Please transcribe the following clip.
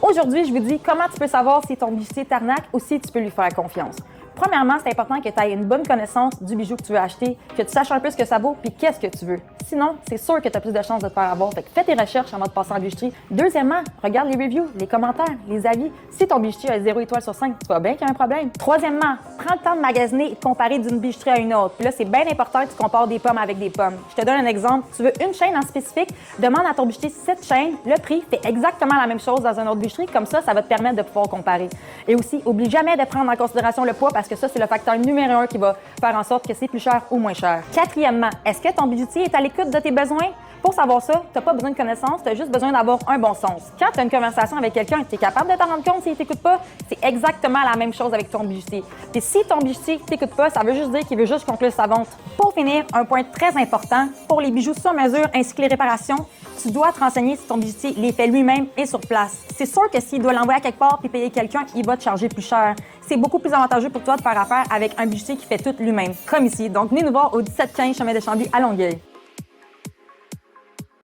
Aujourd'hui, je vous dis comment tu peux savoir si ton bijoutier t'arnaque ou si tu peux lui faire confiance. Premièrement, c'est important que tu aies une bonne connaissance du bijou que tu veux acheter, que tu saches un peu ce que ça vaut puis qu'est-ce que tu veux. Sinon, c'est sûr que tu as plus de chances de te faire avoir. Fait que fais tes recherches avant de passer en bijouterie. Deuxièmement, regarde les reviews, les commentaires, les avis. Si ton bijoutier a 0 étoile sur 5, tu vois bien qu'il y a un problème. Troisièmement, prends le temps de magasiner et de comparer d'une bijouterie à une autre. Puis là, c'est bien important que tu compares des pommes avec des pommes. Je te donne un exemple. Tu veux une chaîne en spécifique, demande à ton bijoutier cette chaîne, le prix fait exactement la même chose dans une autre bijouterie. Comme ça va te permettre de pouvoir comparer. Et aussi, oublie jamais de prendre en considération le poids parce que ça, c'est le facteur numéro 1 qui va faire en sorte que c'est plus cher ou moins cher. Quatrièmement, est-ce que ton bijoutier est à l'écoute de tes besoins? Pour savoir ça, tu n'as pas besoin de connaissances, tu as juste besoin d'avoir un bon sens. Quand tu as une conversation avec quelqu'un et tu es capable de t'en rendre compte s'il ne t'écoute pas, c'est exactement la même chose avec ton bijoutier. Et si ton bijoutier ne t'écoute pas, ça veut juste dire qu'il veut juste conclure sa vente. Pour finir, un point très important, pour les bijoux sur mesure ainsi que les réparations, tu dois te renseigner si ton bijoutier les fait lui-même et sur place. C'est sûr que s'il doit l'envoyer à quelque part puis payer quelqu'un, il va te charger plus cher. C'est beaucoup plus avantageux pour toi de faire affaire avec un bijoutier qui fait tout lui-même, comme ici. Donc, venez nous voir au 1715 chemin de Chambly à Longueuil.